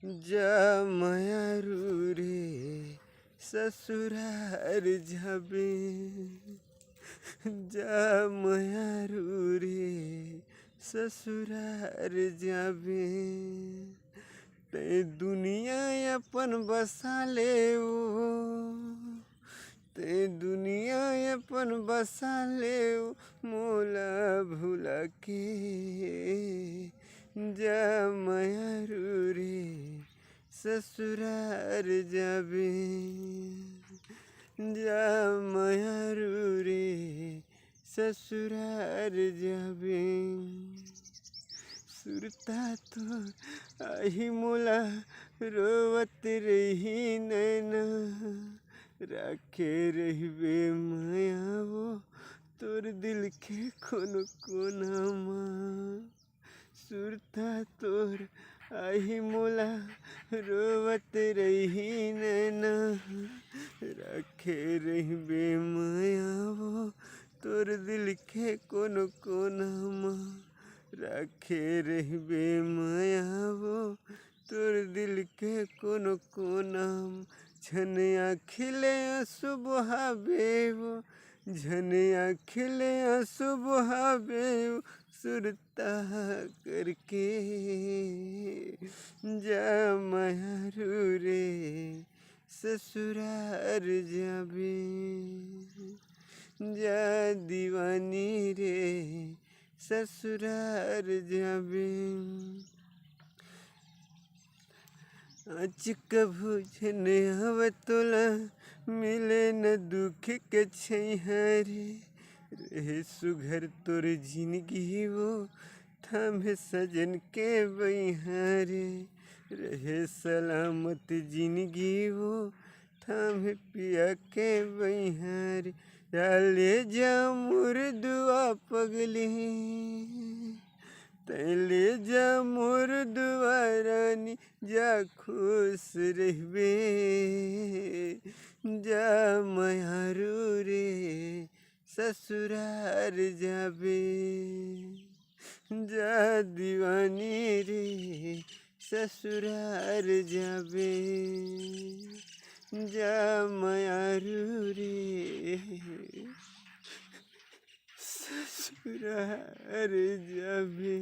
যা মায়ারু রে শ্বশুরার যাবে, যা মায়ারু রে শ্বশুরার যাবে। ते दुनिया अपन बसा ले वो, ते दुनिया अपन बसा ले वो, मोला भुला के जा मायारू रे ससुरार जाबे, जा मायारू रे ससुरार जाबे। सुरता तो आई मोला रोवत रही नैना, राखे रहिबे माया वो तोर दिल के कोनो कोना माँ। सुरता तोर आई मोला रोवत रही नैना, राखे रहिबे माया वो तोर दिल के कोनो कोना माँ। राखे रहिबे माया वो तोर दिल के कोनो कोना। झनिया खिले सुबहाबे वो, झनिया खिले सुबहाबे वो, सुरता करके जा मायारू रे ससुरार जाबे, जा दीवानी रे ससुरार जाबे। आज कभू झने आवतोला मिले न दुख के छैहारे, रहे सुघर तोर जिंदगी वो थामे सजन के बहिहारे, रहे सलामत जिंदगी वो थामे पिया के बहिहारे। ले जा मोर दुआ पगली, तैले जा मोर दुआ रानी, जा खुश रहबे, जा मायारू रे ससुरार जाबे, जा दीवानी रे ससुरार जाबे, जा मायारू रे ससुरार जाबे।